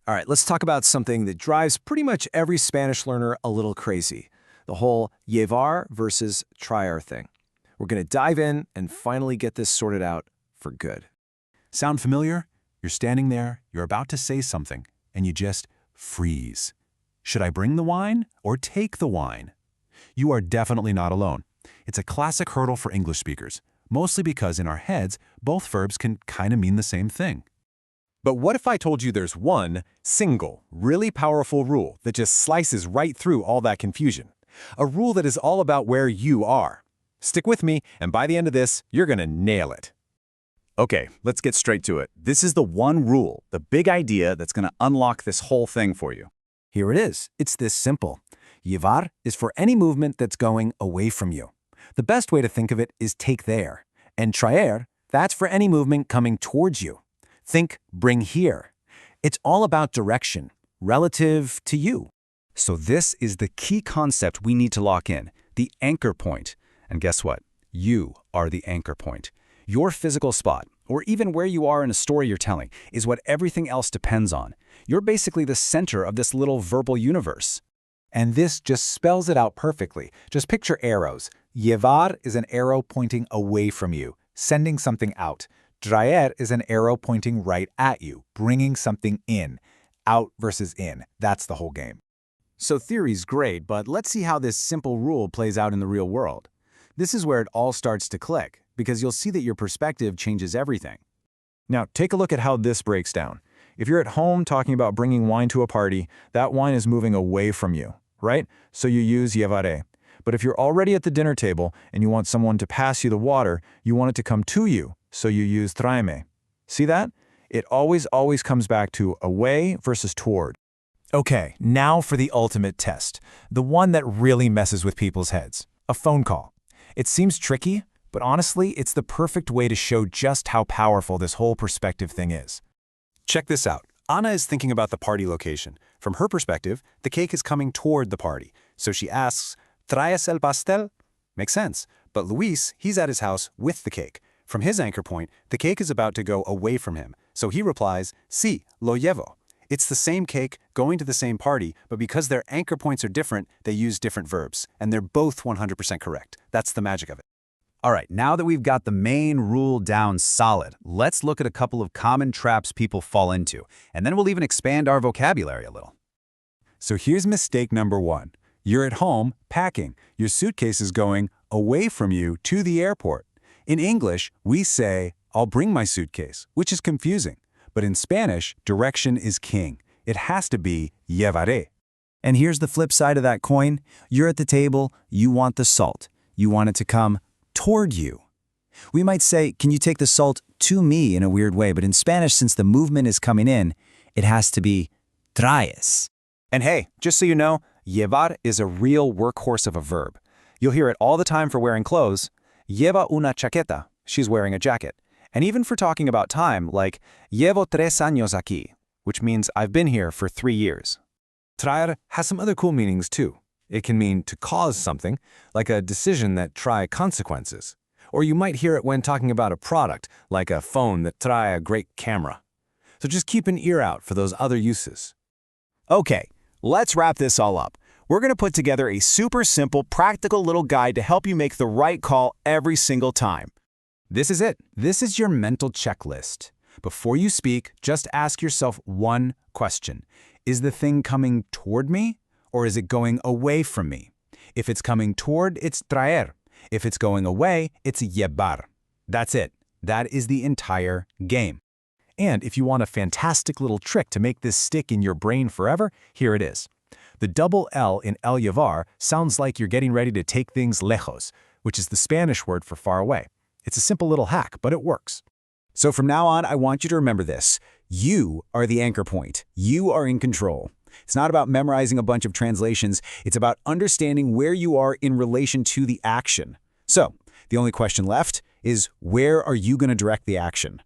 All right, let's talk about something that drives pretty much every Spanish learner a little crazy. The whole llevar versus traer thing. We're going to dive in and finally get this sorted out for good. Sound familiar? You're standing there, you're about to say something, and you just freeze. Should I bring the wine or take the wine? You are definitely not alone. It's a classic hurdle for English speakers, mostly because in our heads, both verbs can kind of mean the same thing. But what if I told you there's one single, really powerful rule that just slices right through all that confusion? A rule that is all about where you are. Stick with me, and by the end of this, you're gonna nail it. Okay, let's get straight to it. This is the one rule, the big idea that's gonna unlock this whole thing for you. Here it is. It's this simple. Llevar is for any movement that's going away from you. The best way to think of it is take there. And traer, that's for any movement coming towards you. Think bring here. It's all about direction, relative to you. So this is the key concept we need to lock in, the anchor point. And guess what? You are the anchor point. Your physical spot, or even where you are in a story you're telling, is what everything else depends on. You're basically the center of this little verbal universe. And this just spells it out perfectly. Just picture arrows. Llevar is an arrow pointing away from you, sending something out. Traer is an arrow pointing right at you, bringing something in. Out versus in. That's the whole game. So theory's great, but let's see how this simple rule plays out in the real world. This is where it all starts to click, because you'll see that your perspective changes everything. Now, take a look at how this breaks down. If you're at home talking about bringing wine to a party, that wine is moving away from you, right? So you use llevaré. But if you're already at the dinner table and you want someone to pass you the water, you want it to come to you, so you use tráeme. See that? It always comes back to away versus toward. Okay, now for the ultimate test. The one that really messes with people's heads. A phone call. It seems tricky, but honestly, it's the perfect way to show just how powerful this whole perspective thing is. Check this out. Ana is thinking about the party location. From her perspective, the cake is coming toward the party. So she asks, ¿Traes el pastel? Makes sense. But Luis, he's at his house with the cake. From his anchor point, the cake is about to go away from him. So he replies, Sí, lo llevo. It's the same cake, going to the same party, but because their anchor points are different, they use different verbs. And they're both 100% correct. That's the magic of it. All right, now that we've got the main rule down solid, let's look at a couple of common traps people fall into, and then we'll even expand our vocabulary a little. So here's mistake number one. You're at home, packing. Your suitcase is going away from you to the airport. In English, we say, I'll bring my suitcase, which is confusing. But in Spanish, direction is king. It has to be llevaré. And here's the flip side of that coin. You're at the table, you want the salt. You want it to come toward you. We might say, can you take the salt to me in a weird way, but in Spanish, since the movement is coming in, it has to be traes. And hey, just so you know, llevar is a real workhorse of a verb. You'll hear it all the time for wearing clothes. Lleva una chaqueta. She's wearing a jacket. And even for talking about time, like llevo 3 años aquí, which means I've been here for 3 years. Traer has some other cool meanings too. It can mean to cause something, like a decision that trae consequences. Or you might hear it when talking about a product, like a phone that trae a great camera. So just keep an ear out for those other uses. Okay, let's wrap this all up. We're going to put together a super simple, practical little guide to help you make the right call every single time. This is it. This is your mental checklist. Before you speak, just ask yourself one question. Is the thing coming toward me, or is it going away from me? If it's coming toward, it's traer. If it's going away, it's llevar. That's it. That is the entire game. And if you want a fantastic little trick to make this stick in your brain forever, here it is. The double L in el llevar sounds like you're getting ready to take things lejos, which is the Spanish word for far away. It's a simple little hack, but it works. So from now on, I want you to remember this. You are the anchor point. You are in control. It's not about memorizing a bunch of translations. It's about understanding where you are in relation to the action. So the only question left is, where are you going to direct the action?